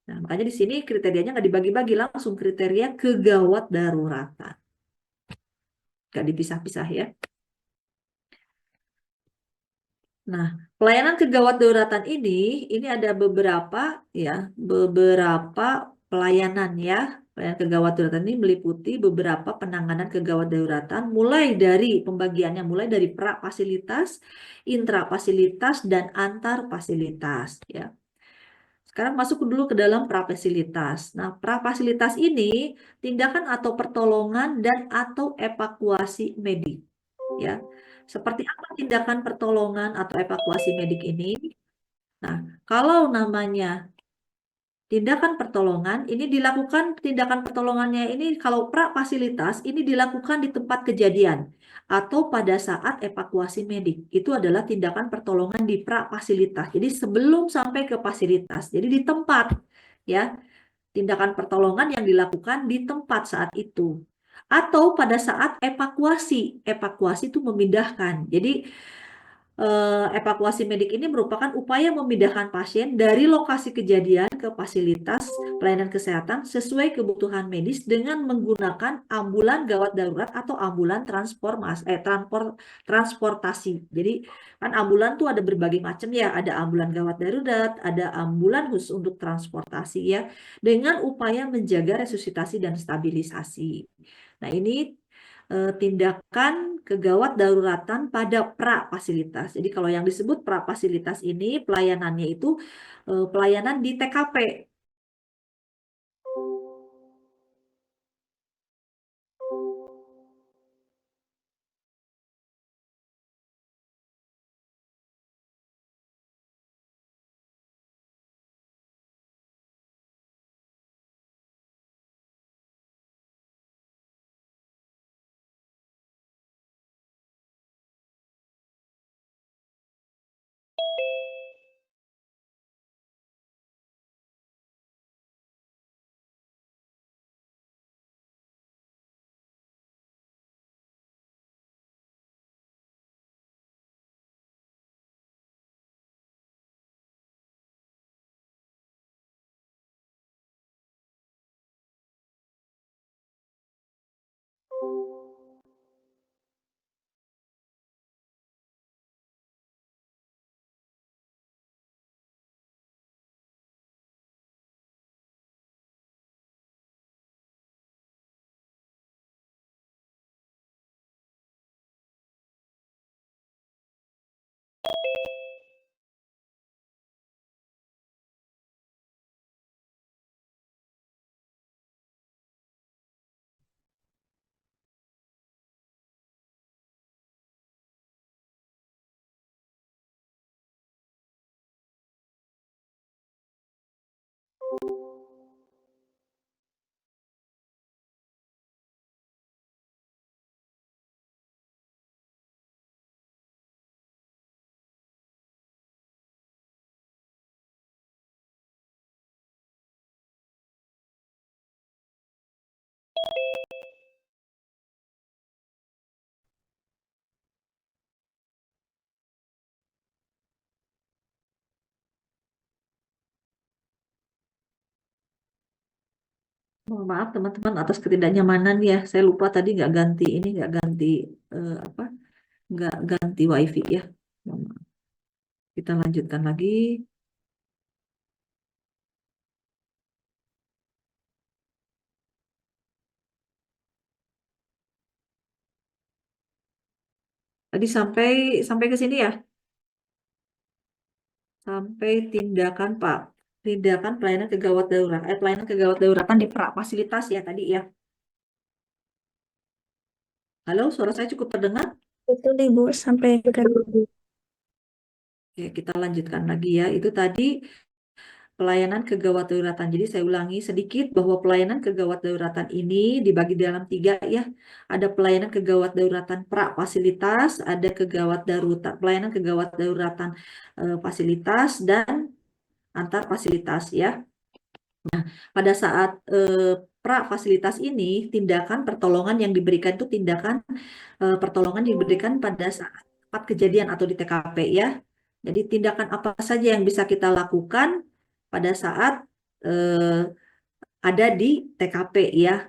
Nah, makanya di sini kriterianya nggak dibagi-bagi, langsung kriteria kegawat daruratan. Nggak dipisah-pisah ya. Nah, pelayanan kegawat dauratan ini ada beberapa pelayanan ya. Pelayanan kegawat dauratan ini meliputi beberapa penanganan kegawat dauratan, mulai dari pembagiannya, mulai dari pra fasilitas, intra fasilitas, dan antar fasilitas ya. Sekarang masuk dulu ke dalam pra fasilitas. Nah, pra fasilitas ini tindakan atau pertolongan dan atau evakuasi medik ya. Seperti apa tindakan pertolongan atau evakuasi medik ini? Nah, kalau namanya tindakan pertolongan, ini dilakukan tindakan pertolongannya ini kalau pra fasilitas ini dilakukan di tempat kejadian atau pada saat evakuasi medik. Itu adalah tindakan pertolongan di pra fasilitas. Jadi sebelum sampai ke fasilitas. Jadi di tempat ya, tindakan pertolongan yang dilakukan di tempat saat itu. Atau pada saat evakuasi. Evakuasi itu memindahkan. Jadi evakuasi medik ini merupakan upaya memindahkan pasien dari lokasi kejadian ke fasilitas pelayanan kesehatan sesuai kebutuhan medis dengan menggunakan ambulan gawat darurat atau ambulan transportasi. Jadi kan ambulan tuh ada berbagai macam ya, ada ambulan gawat darurat, ada ambulan khusus untuk transportasi ya, dengan upaya menjaga resusitasi dan stabilisasi. Nah, ini tindakan kegawat daruratan pada pra fasilitas. Jadi kalau yang disebut pra fasilitas ini pelayanannya itu pelayanan di TKP. Mohon maaf teman-teman atas ketidaknyamanan ya. Saya lupa tadi nggak ganti apa? Nggak ganti WiFi ya. Mohon maaf. Kita lanjutkan lagi. Tadi sampai ke sini ya. Sampai tindakan Pak. Tindakan pelayanan kegawat darurat. Pelayanan kegawat dauratan di pra fasilitas ya tadi ya. Halo, suara saya cukup terdengar? Betul, Ibu, sampai ke Oke, kita lanjutkan lagi ya. Itu tadi pelayanan kegawat dauratan. Jadi saya ulangi sedikit bahwa pelayanan kegawat dauratan ini dibagi dalam tiga ya. Ada pelayanan kegawat dauratan pra fasilitas, ada pelayanan kegawat dauratan fasilitas dan antar fasilitas ya. Pada saat pra fasilitas ini tindakan pertolongan yang diberikan itu tindakan pertolongan diberikan pada saat tempat kejadian atau di TKP ya. Jadi tindakan apa saja yang bisa kita lakukan pada saat eh, ada di TKP ya.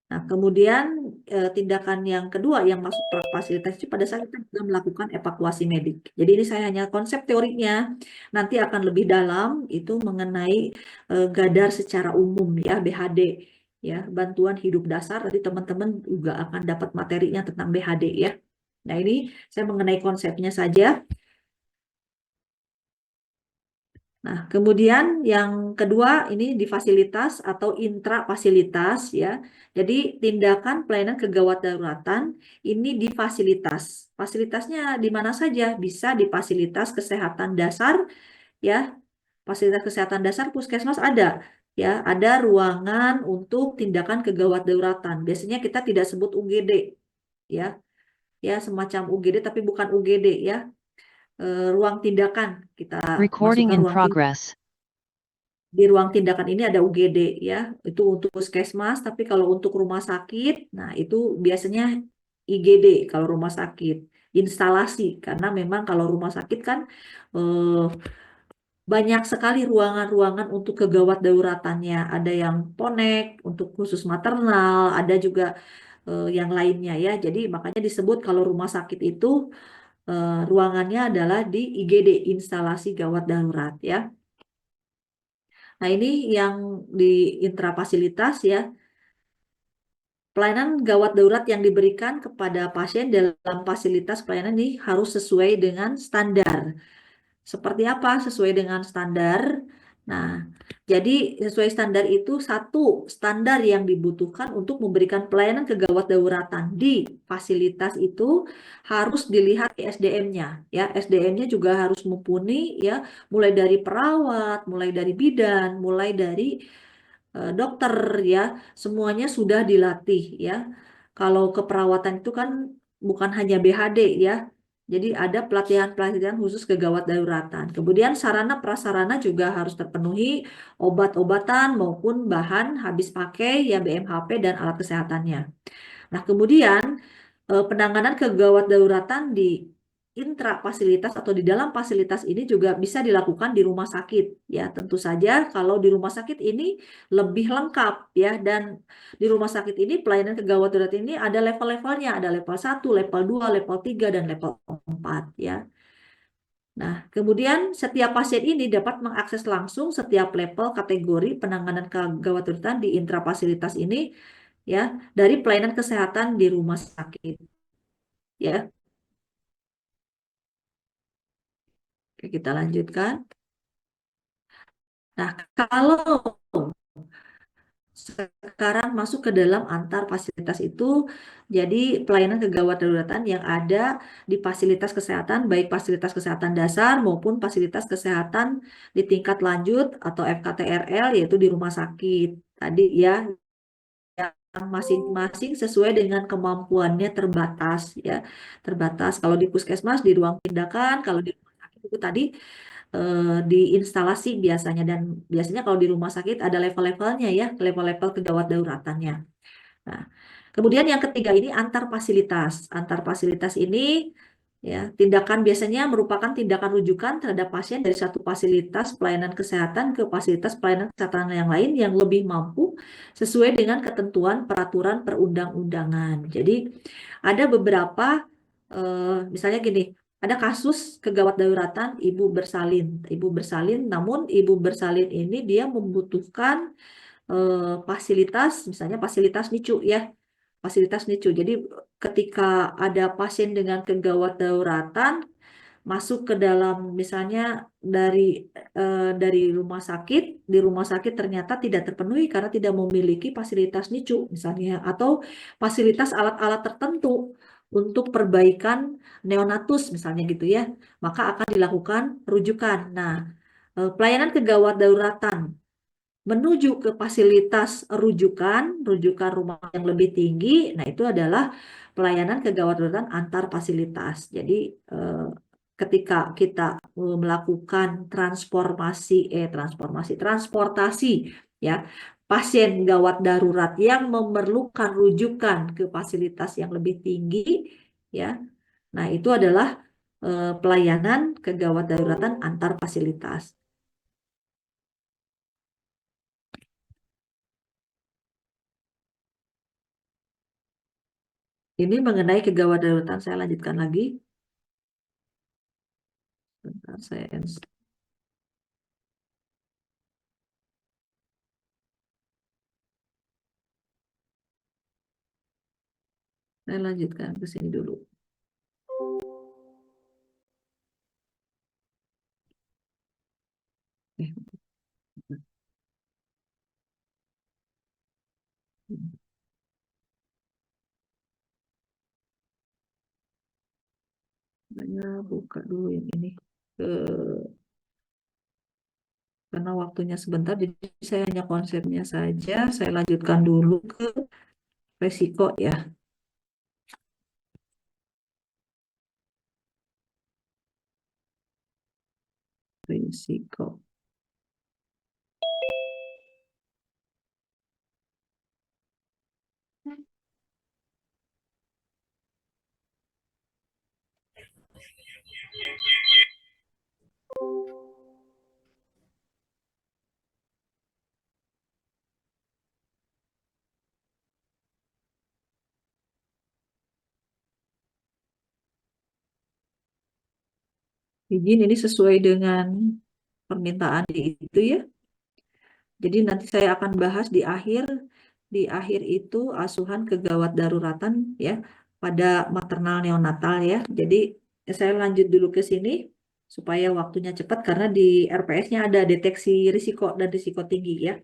Nah, kemudian tindakan yang kedua yang masuk fasilitas itu pada saat kita juga melakukan evakuasi medik. Jadi ini saya hanya konsep teorinya, nanti akan lebih dalam itu mengenai Gadar secara umum ya, BHD ya, bantuan hidup dasar. Nanti teman-teman juga akan dapat materinya tentang BHD ya. Nah, ini saya mengenai konsepnya saja. Nah, kemudian yang kedua ini di fasilitas atau intra fasilitas ya. Jadi tindakan pelayanan kegawat daruratan ini di fasilitas. Fasilitasnya di mana saja? Bisa di fasilitas kesehatan dasar ya. Fasilitas kesehatan dasar puskesmas ada ya, ada ruangan untuk tindakan kegawat daruratan. Biasanya kita tidak sebut UGD ya. Ya, semacam UGD tapi bukan UGD ya. Ruang tindakan kita Recording masukkan in ruang tindakan. progress. Di ruang tindakan ini ada UGD ya, itu untuk puskesmas, tapi kalau untuk rumah sakit, nah itu biasanya IGD kalau rumah sakit, instalasi, karena memang kalau rumah sakit kan eh, banyak sekali ruangan-ruangan untuk kegawat dauratannya, ada yang ponek untuk khusus maternal, ada juga yang lainnya ya, jadi makanya disebut kalau rumah sakit itu ruangannya adalah di IGD, instalasi gawat darurat ya. Nah, ini yang di intrafasilitas ya. Pelayanan gawat darurat yang diberikan kepada pasien dalam fasilitas pelayanan ini harus sesuai dengan standar. Seperti apa sesuai dengan standar? Nah, jadi sesuai standar itu satu standar yang dibutuhkan untuk memberikan pelayanan kegawat dauratan di fasilitas itu harus dilihat SDM-nya ya. SDM-nya juga harus mumpuni ya, mulai dari perawat, mulai dari bidan, mulai dari dokter ya, semuanya sudah dilatih ya. Kalau keperawatan itu kan bukan hanya BHD ya. Jadi ada pelatihan-pelatihan khusus kegawat dauratan. Kemudian sarana prasarana juga harus terpenuhi, obat-obatan maupun bahan habis pakai ya, BMHP dan alat kesehatannya. Nah, kemudian penanganan kegawat dauratan di intra fasilitas atau di dalam fasilitas ini juga bisa dilakukan di rumah sakit ya. Tentu saja kalau di rumah sakit ini lebih lengkap ya, dan di rumah sakit ini pelayanan kegawat darurat ini ada level-levelnya, ada level 1, level 2, level 3 dan level 4 ya. Nah, kemudian setiap pasien ini dapat mengakses langsung setiap level kategori penanganan kegawat darurat di intra fasilitas ini ya, dari pelayanan kesehatan di rumah sakit ya. Oke, kita lanjutkan. Nah, kalau sekarang masuk ke dalam antar fasilitas itu, jadi pelayanan kegawat daruratan yang ada di fasilitas kesehatan, baik fasilitas kesehatan dasar maupun fasilitas kesehatan di tingkat lanjut atau FKTRL, yaitu di rumah sakit. Tadi ya, yang masing-masing sesuai dengan kemampuannya terbatas ya, terbatas. Kalau di puskesmas di ruang tindakan, kalau di rumah sakit itu tadi di instalasi biasanya, dan biasanya kalau di rumah sakit ada level-levelnya ya, level-level kegawat dauratannya. Nah, kemudian yang ketiga ini antar fasilitas. Antar fasilitas ini ya, tindakan biasanya merupakan tindakan rujukan terhadap pasien dari satu fasilitas pelayanan kesehatan ke fasilitas pelayanan kesehatan yang lain yang lebih mampu sesuai dengan ketentuan peraturan perundang-undangan. Jadi ada beberapa misalnya gini, ada kasus kegawat dauratan ibu bersalin. Ibu bersalin, namun ibu bersalin ini dia membutuhkan fasilitas, misalnya fasilitas NICU ya, fasilitas NICU. Jadi ketika ada pasien dengan kegawat dauratan masuk ke dalam, misalnya dari rumah sakit, di rumah sakit ternyata tidak terpenuhi karena tidak memiliki fasilitas NICU misalnya, atau fasilitas alat-alat tertentu untuk perbaikan neonatus misalnya gitu ya, maka akan dilakukan rujukan. Nah, pelayanan kegawat dauratan menuju ke fasilitas rujukan, rujukan rumah yang lebih tinggi. Nah, itu adalah pelayanan kegawat darurat antar fasilitas. Jadi, ketika kita melakukan transportasi ya, pasien gawat darurat yang memerlukan rujukan ke fasilitas yang lebih tinggi ya. Nah, itu adalah pelayanan kegawat daruratan antar fasilitas. Ini mengenai kegawat daruratan, saya lanjutkan lagi. Bentar, saya lanjutkan ke sini dulu. Eh, saya buka dulu yang ini. Karena waktunya sebentar, jadi saya hanya konsepnya saja. Saya lanjutkan dulu ke resiko ya. Risiko. Izin ini sesuai dengan permintaan itu ya. Jadi nanti saya akan bahas di akhir. Di akhir itu asuhan kegawat daruratan ya pada maternal neonatal ya. Jadi saya lanjut dulu ke sini supaya waktunya cepat karena di RPS-nya ada deteksi risiko dan risiko tinggi ya.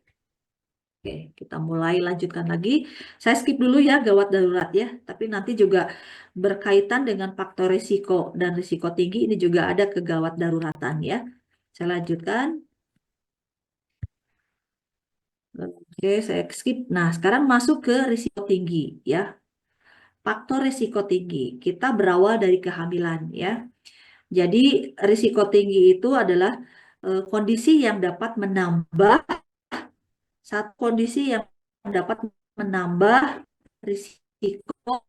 Oke, kita mulai lanjutkan lagi. Saya skip dulu ya gawat darurat ya, tapi nanti juga berkaitan dengan faktor risiko dan risiko tinggi ini juga ada kegawat daruratan ya. Saya lanjutkan. Oke, saya skip. Nah, sekarang masuk ke risiko tinggi ya. Faktor risiko tinggi. Kita berawal dari kehamilan ya. Jadi risiko tinggi itu adalah kondisi yang dapat menambah satu kondisi yang dapat menambah risiko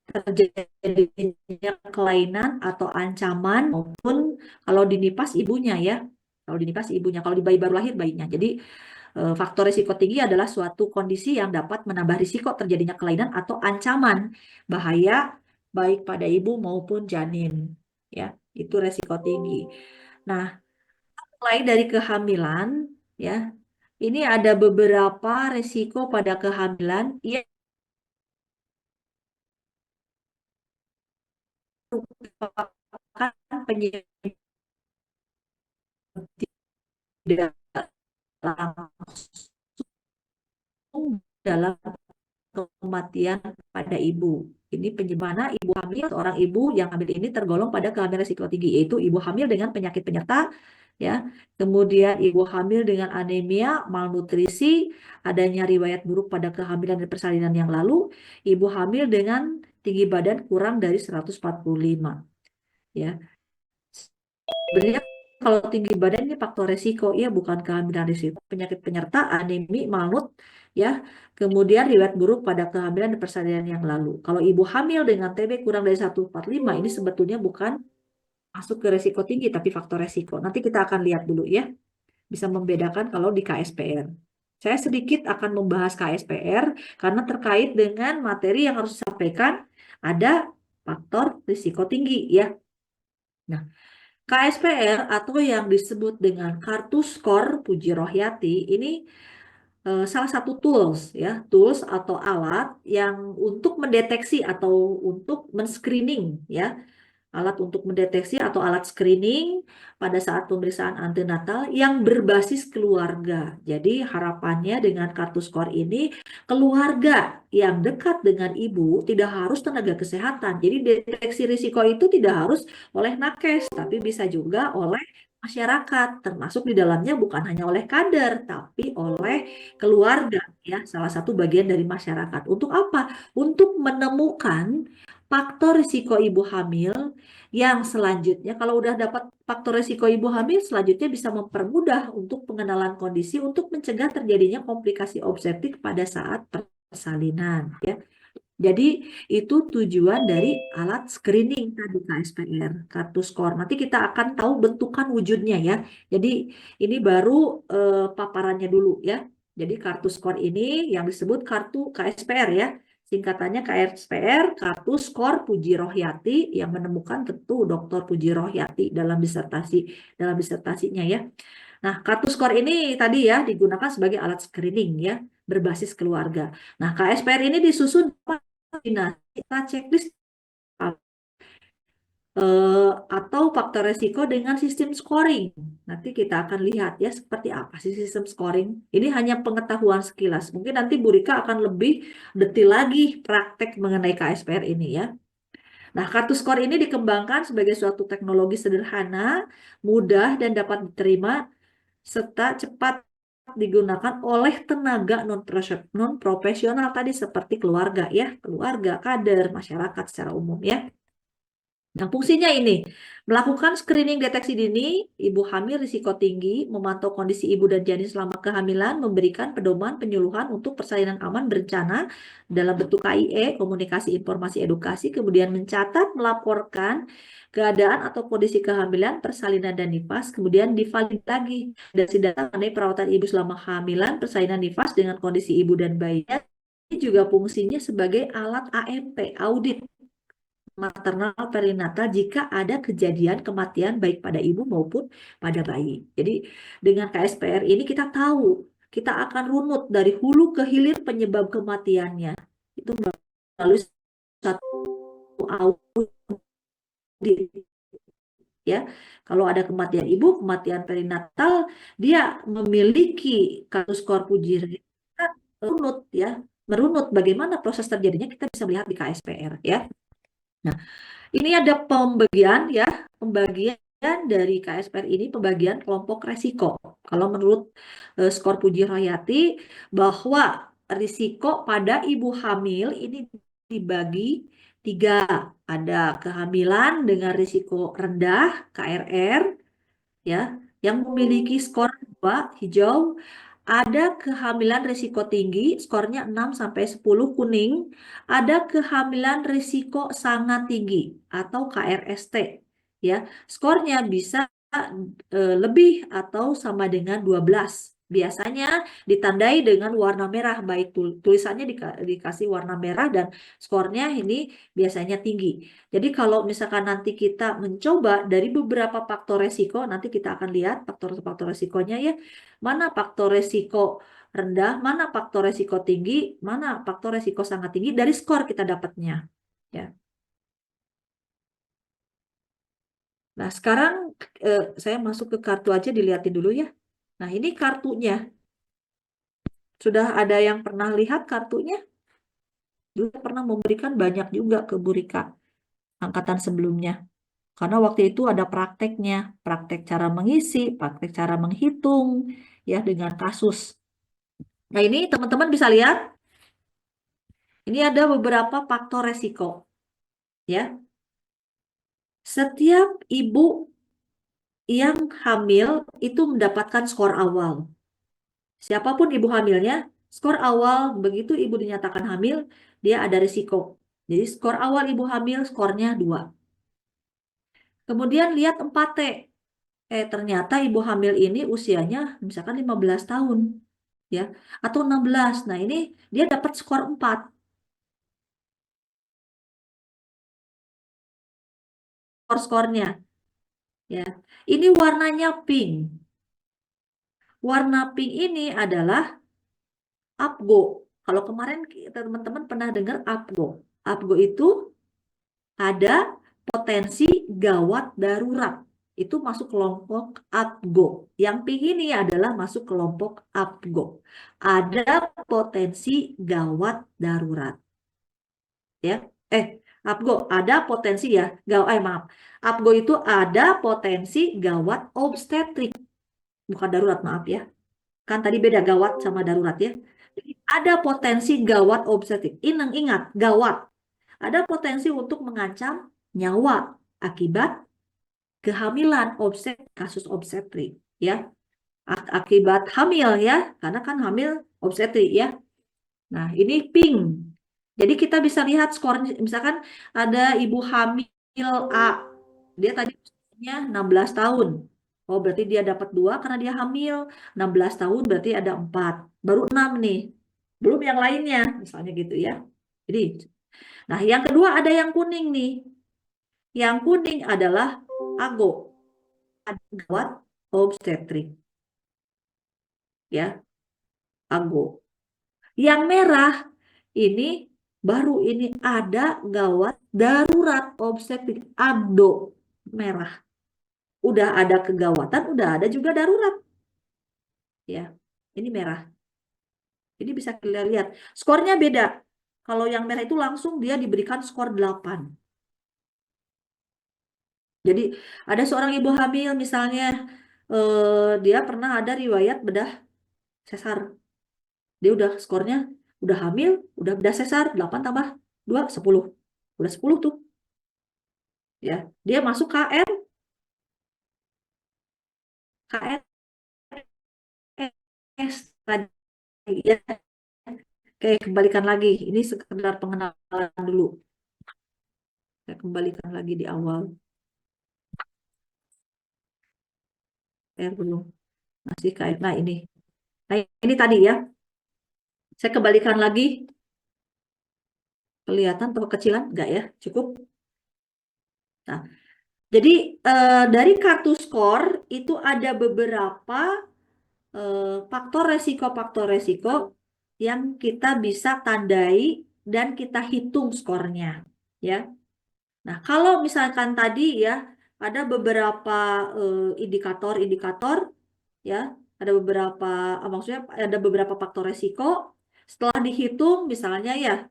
terjadinya kelainan atau ancaman maupun kalau dinipas ibunya ya. Kalau dinipas ibunya, kalau di bayi baru lahir bayinya. Jadi faktor risiko tinggi adalah suatu kondisi yang dapat menambah risiko terjadinya kelainan atau ancaman bahaya baik pada ibu maupun janin. Ya, itu risiko tinggi. Nah, mulai dari kehamilan, ya, ini ada beberapa risiko pada kehamilan yang merupakan penyebab tidak langsung dalam kematian pada ibu. Ini penyebabnya ibu hamil, seorang ibu yang hamil ini tergolong pada kehamilan risiko tinggi, yaitu ibu hamil dengan penyakit penyerta, ya. Kemudian ibu hamil dengan anemia, malnutrisi, adanya riwayat buruk pada kehamilan dan persalinan yang lalu, ibu hamil dengan tinggi badan kurang dari 145, ya. Sebenarnya kalau tinggi badan ini faktor resiko ya, bukan kehamilan risiko. Penyakit penyerta, anemi, malnut ya. Kemudian riwayat buruk pada kehamilan dan persalinan yang lalu. Kalau ibu hamil dengan TB kurang dari 145 ini sebetulnya bukan masuk ke resiko tinggi tapi faktor resiko. Nanti kita akan lihat dulu ya. Bisa membedakan kalau di KSPR. Saya sedikit akan membahas KSPR karena terkait dengan materi yang harus disampaikan ada faktor risiko tinggi ya. Nah, KSPR atau yang disebut dengan kartu skor Puji Rohyati ini salah satu tools ya, tools atau alat yang untuk mendeteksi atau untuk men-screening ya, alat untuk mendeteksi atau alat screening pada saat pemeriksaan antenatal yang berbasis keluarga. Jadi harapannya dengan kartu skor ini keluarga yang dekat dengan ibu tidak harus tenaga kesehatan. Jadi deteksi risiko itu tidak harus oleh nakes, tapi bisa juga oleh masyarakat, termasuk di dalamnya bukan hanya oleh kader, tapi oleh keluarga ya, salah satu bagian dari masyarakat. Untuk apa? Untuk menemukan faktor risiko ibu hamil yang selanjutnya, kalau udah dapat faktor risiko ibu hamil, selanjutnya bisa mempermudah untuk pengenalan kondisi untuk mencegah terjadinya komplikasi obstetrik pada saat persalinan. Ya. Jadi itu tujuan dari alat screening tadi KSPR, kartu skor. Nanti kita akan tahu bentukan wujudnya ya. Jadi ini baru paparannya dulu ya. Jadi kartu skor ini yang disebut kartu KSPR ya. Singkatannya KSPR, Kartu Skor Puji Rohyati, yang menemukan tentu Dr. Puji Rohyati dalam disertasinya ya. Nah, kartu skor ini tadi ya digunakan sebagai alat screening ya, berbasis keluarga. Nah, KSPR ini disusun kombinasi checklist atau faktor resiko dengan sistem scoring. Nanti kita akan lihat ya seperti apa sih sistem scoring. Ini hanya pengetahuan sekilas. Mungkin nanti Bu Rika akan lebih detail lagi praktek mengenai KSPR ini ya. Nah, kartu skor ini dikembangkan sebagai suatu teknologi sederhana, mudah dan dapat diterima serta cepat digunakan oleh tenaga non profesional tadi seperti keluarga ya, keluarga, kader, masyarakat secara umum ya. Nah, fungsinya ini, melakukan screening deteksi dini, ibu hamil risiko tinggi, memantau kondisi ibu dan janin selama kehamilan, memberikan pedoman penyuluhan untuk persalinan aman berencana dalam bentuk KIE, komunikasi informasi edukasi, kemudian mencatat, melaporkan keadaan atau kondisi kehamilan, persalinan dan nifas, kemudian divalid lagi dari data mengenai perawatan ibu selama kehamilan, persalinan nifas dengan kondisi ibu dan bayinya. Ini juga fungsinya sebagai alat AMP, audit maternal perinatal jika ada kejadian kematian baik pada ibu maupun pada bayi. Jadi dengan KSPR ini kita tahu kita akan runut dari hulu ke hilir penyebab kematiannya. Itu melalui satu audit ya. Kalau ada kematian ibu, kematian perinatal, dia memiliki kasus skor Puji runut ya. Merunut bagaimana proses terjadinya kita bisa melihat di KSPR ya. Nah, ini ada pembagian dari KSPR ini, pembagian kelompok resiko. Kalau menurut skor Puji Rohyati, bahwa risiko pada ibu hamil ini dibagi 3. Ada kehamilan dengan risiko rendah, KRR, ya, yang memiliki skor 2, hijau. Ada kehamilan risiko tinggi, skornya 6 sampai 10, kuning. Ada kehamilan risiko sangat tinggi atau KRST. Ya, skornya bisa lebih atau sama dengan 12. Biasanya ditandai dengan warna merah, baik tulisannya dikasih warna merah dan skornya ini biasanya tinggi. Jadi kalau misalkan nanti kita mencoba dari beberapa faktor resiko, nanti kita akan lihat faktor-faktor resikonya ya. Mana faktor resiko rendah, mana faktor resiko tinggi, mana faktor resiko sangat tinggi, dari skor kita dapatnya. Ya. Nah, sekarang saya masuk ke kartu aja, dilihatin dulu ya. Nah, ini kartunya. Sudah ada yang pernah lihat kartunya? Dulu pernah memberikan banyak juga ke Bu Rika, angkatan sebelumnya. Karena waktu itu ada prakteknya, praktek cara mengisi, praktek cara menghitung, ya dengan kasus. Nah, ini teman-teman bisa lihat, ini ada beberapa faktor resiko. Ya, setiap ibu yang hamil itu mendapatkan skor awal. Siapapun ibu hamilnya, skor awal begitu ibu dinyatakan hamil, dia ada risiko. Jadi skor awal ibu hamil skornya 2. Kemudian lihat 4T. Ternyata ibu hamil ini usianya misalkan 15 tahun. Ya, atau 16. Nah, ini dia dapat skor 4. Skor-skornya. Ya. Ini warnanya pink. Warna pink ini adalah APGO. Kalau kemarin teman-teman pernah dengar APGO. APGO itu ada potensi gawat darurat. Itu masuk kelompok APGO. Yang pink ini adalah masuk kelompok APGO. Ada potensi gawat darurat. Ya. APGO ada potensi ya. Maaf. APGO itu ada potensi gawat obstetrik. Bukan darurat, maaf ya. Kan tadi beda gawat sama darurat ya. Jadi ada potensi gawat obstetrik. Ingat, gawat. Ada potensi untuk mengancam nyawa akibat kehamilan kasus obstetrik ya. Akibat hamil ya, karena kan hamil obstetrik ya. Nah, ini pink. Jadi kita bisa lihat skornya, misalkan ada ibu hamil A. Dia tadi usianya 16 tahun. Oh, berarti dia dapat 2 karena dia hamil. 16 tahun berarti ada 4. Baru 6 nih. Belum yang lainnya, misalnya gitu ya. Jadi, nah yang kedua ada yang kuning nih. Yang kuning adalah AGO, gawat obstetrik. Ya, AGO. Yang merah ini baru ini ada gawat darurat obstetrik, ADO merah. Udah ada kegawatan, udah ada juga darurat. Ya, ini merah. Jadi bisa kita lihat. Skornya beda. Kalau yang merah itu langsung dia diberikan skor 8. Jadi ada seorang ibu hamil misalnya, dia pernah ada riwayat bedah sesar. Dia udah skornya, udah hamil, udah bedah sesar, 8 tambah 2, 10. Udah 10 tuh. Ya, dia masuk KR, KRS tadi. Ya, kayak kembalikan lagi. Ini sekedar pengenalan dulu. Saya kembalikan lagi di awal. Belum. Masih KR. Nah, ini. Nah, ini tadi ya. Saya kembalikan lagi. Kelihatan atau kecilan? Enggak ya? Cukup. Nah, jadi dari kartu skor itu ada beberapa faktor resiko yang kita bisa tandai dan kita hitung skornya. Ya. Nah, kalau misalkan tadi ya ada beberapa indikator-indikator ya, ada beberapa maksudnya ada beberapa faktor resiko. Setelah dihitung misalnya ya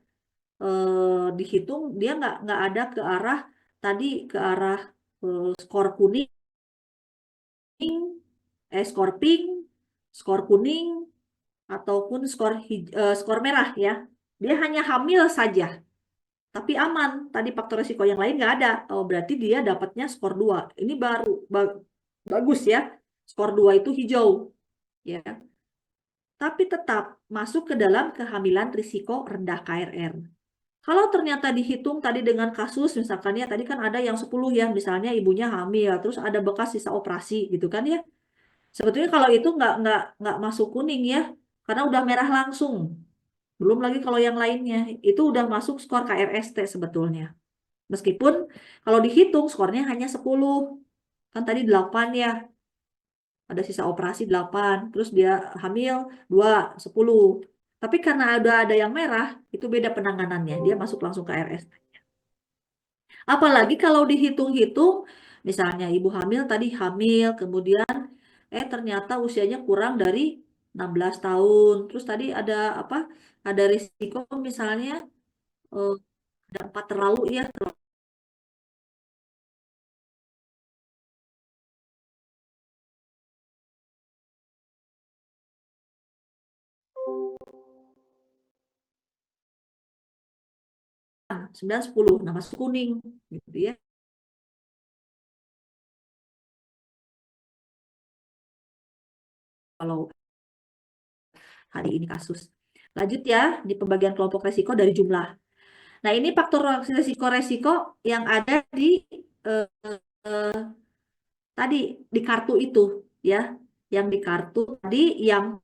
dihitung dia nggak ada ke arah tadi ke arah skor kuning, skor pink, skor kuning ataupun skor merah ya. Dia hanya hamil saja, tapi aman. Tadi faktor resiko yang lain nggak ada. Oh, berarti dia dapatnya skor 2. Ini baru bagus ya. Skor 2 itu hijau ya. Tapi tetap masuk ke dalam kehamilan risiko rendah KRR. Kalau ternyata dihitung tadi dengan kasus, misalkan ya tadi kan ada yang 10 ya, misalnya ibunya hamil, terus ada bekas sisa operasi gitu kan ya. Sebetulnya kalau itu nggak masuk kuning ya, karena udah merah langsung. Belum lagi kalau yang lainnya, itu udah masuk skor KRST sebetulnya. Meskipun kalau dihitung skornya hanya 10. Kan tadi 8 ya, ada sisa operasi 8, terus dia hamil 2, 10. Tapi karena ada yang merah, itu beda penanganannya, dia masuk langsung ke KRST. Apalagi kalau dihitung-hitung, misalnya ibu hamil tadi hamil, kemudian ternyata usianya kurang dari 16 tahun. Terus tadi ada apa? Ada risiko misalnya eh, ada 4 terlalu ya, terlalu 9, 10. Nah, masuk kuning gitu ya. Kalau hari ini kasus. Lanjut ya di pembagian kelompok resiko dari jumlah. Nah, ini faktor resiko-resiko yang ada di eh, tadi di kartu itu ya, yang di kartu tadi yang